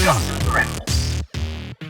Hey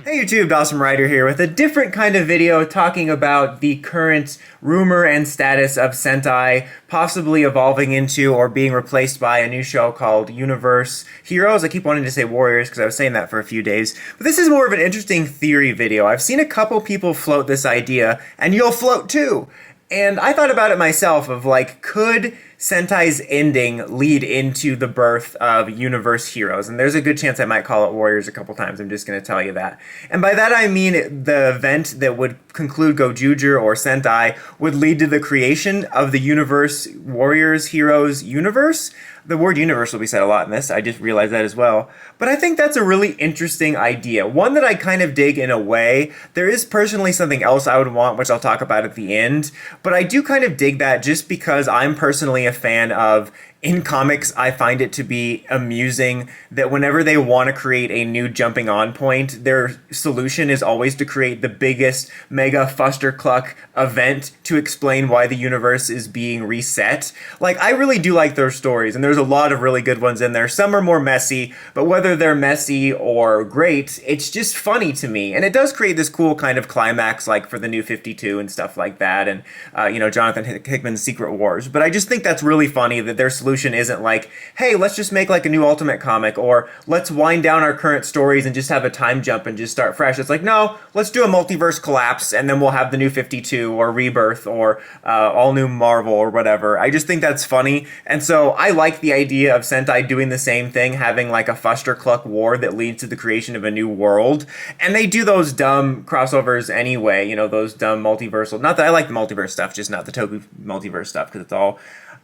YouTube, Awesome Rider here with a different kind of video talking about the current rumor and status of Sentai possibly evolving into or being replaced by a new show called Universe Heroes. I keep wanting to say Warriors because I was saying that for a few days. But this is more of an interesting theory video. I've seen a couple people float this idea, and you'll float too. And I thought about it myself of like, could Sentai's ending lead into the birth of Universe Heroes? And there's a good chance I might call it Warriors a couple times. I'm just going to tell you that. And by that I mean the event that would conclude Gojuger or Sentai would lead to the creation of the Universe Warriors Heroes universe. The word universe will be said a lot in this. I just realized that as well. But I think that's a really interesting idea. One that I kind of dig in a way. There is personally something else I would want, which I'll talk about at the end. But I do kind of dig that just because I'm personally a fan of, in comics, I find it to be amusing that whenever they want to create a new jumping on point, their solution is always to create the biggest mega fustercluck event to explain why the universe is being reset. Like, I really do like those stories, and there's a lot of really good ones in there. Some are more messy, but whether they're messy or great, it's just funny to me. And it does create this cool kind of climax, like for the New 52 and stuff like that, and, Jonathan Hickman's Secret Wars. But I just think that's really funny that their solution isn't like, hey, let's just make like a new Ultimate comic, or let's wind down our current stories and just have a time jump and just start fresh. It's like, no, let's do a multiverse collapse and then we'll have the New 52 or Rebirth or all new Marvel or whatever. I just think that's funny. And so I like the idea of Sentai doing the same thing, having like a fustercluck war that leads to the creation of a new world. And they do those dumb crossovers anyway, those dumb multiversal. Not that I like the multiverse stuff, just not the Toku multiverse stuff, because it's all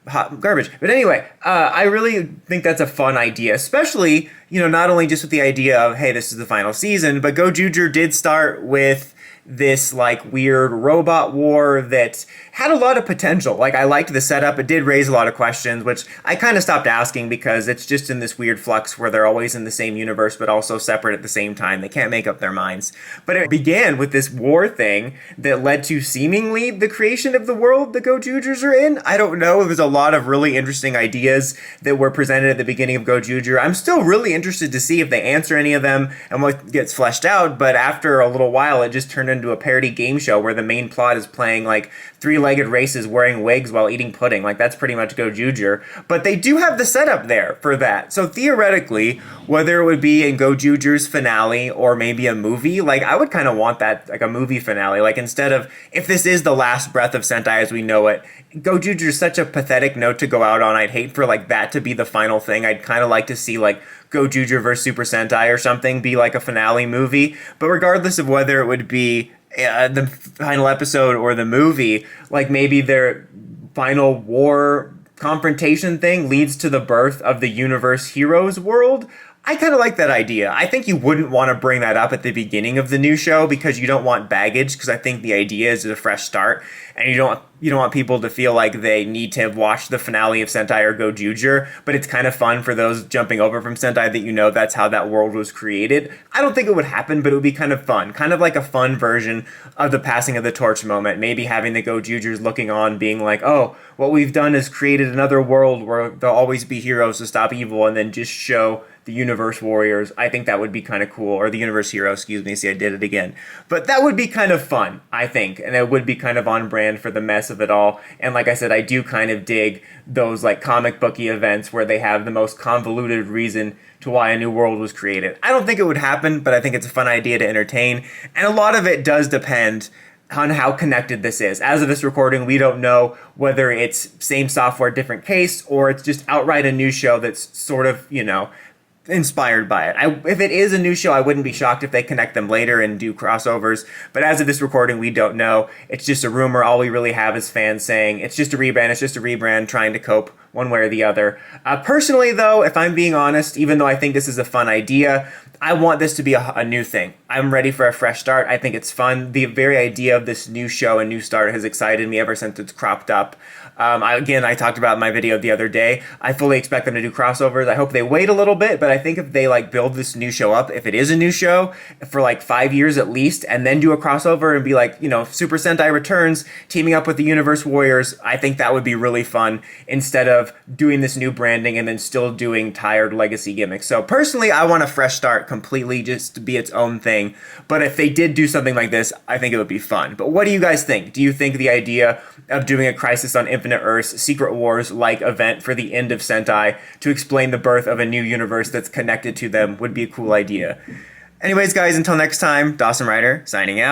hot garbage. But anyway, I really think that's a fun idea, especially, not only just with the idea of, hey, this is the final season, but Gojuger did start with this like weird robot war that had a lot of potential. Like, I liked the setup. It did raise a lot of questions, which I kind of stopped asking because it's just in this weird flux where they're always in the same universe but also separate at the same time. They can't make up their minds. But it began with this war thing that led to seemingly the creation of the world the Gojugers are in. I don't know. There's a lot of really interesting ideas that were presented at the beginning of Gojuger. I'm still really interested to see if they answer any of them and what gets fleshed out, but after a little while it just turned into a parody game show where the main plot is playing like three-legged races wearing wigs while eating pudding. Like, that's pretty much Gojuger. But they do have the setup there for that. So theoretically, whether it would be in Gojuger's finale or maybe a movie, like, I would kind of want that, like a movie finale. Like, instead of, if this is the last breath of Sentai as we know it, Gojuger is such a pathetic note to go out on. I'd hate for like that to be the final thing. I'd kind of like to see like Gojuger vs. Super Sentai or something be like a finale movie. But regardless of whether it would be the final episode or the movie, like maybe their final war confrontation thing leads to the birth of the Universe Heroes world. I kind of like that idea. I think you wouldn't want to bring that up at the beginning of the new show because you don't want baggage, because I think the idea is a fresh start, and you don't want people to feel like they need to have watched the finale of Sentai or Gojuger, but it's kind of fun for those jumping over from Sentai that that's how that world was created. I don't think it would happen, but it would be kind of fun. Kind of like a fun version of the passing of the torch moment. Maybe having the Gojugers looking on, being like, oh, what we've done is created another world where there'll always be heroes to stop evil, and then just show the Universe Warriors. I think that would be kind of cool. Or the Universe Hero, excuse me. See, I did it again. But that would be kind of fun, I think. And it would be kind of on brand for the mess of it all. And like I said, I do kind of dig those like comic booky events where they have the most convoluted reason to why a new world was created. I don't think it would happen, but I think it's a fun idea to entertain. And a lot of it does depend on how connected this is. As of this recording, we don't know whether it's same software, different case, or it's just outright a new show that's sort of, inspired by it. If it is a new show, I wouldn't be shocked if they connect them later and do crossovers. But as of this recording, we don't know. It's just a rumor. All we really have is fans saying it's just a rebrand. It's just a rebrand, trying to cope one way or the other. Personally, though, if I'm being honest, even though I think this is a fun idea, I want this to be a new thing. I'm ready for a fresh start. I think it's fun. The very idea of this new show and new start has excited me ever since it's cropped up. I talked about in my video the other day, I fully expect them to do crossovers. I hope they wait a little bit, but I think if they build this new show up, if it is a new show for 5 years at least, and then do a crossover and be Super Sentai returns, teaming up with the Universe Warriors, I think that would be really fun instead of doing this new branding and then still doing tired legacy gimmicks. So personally, I want a fresh start completely just to be its own thing. But if they did do something like this, I think it would be fun. But what do you guys think? Do you think the idea of doing a Crisis on Infinite Earths, Secret Wars-like event for the end of Sentai to explain the birth of a new universe that's connected to them would be a cool idea? Anyways, guys, until next time, Dawson Ryder signing out.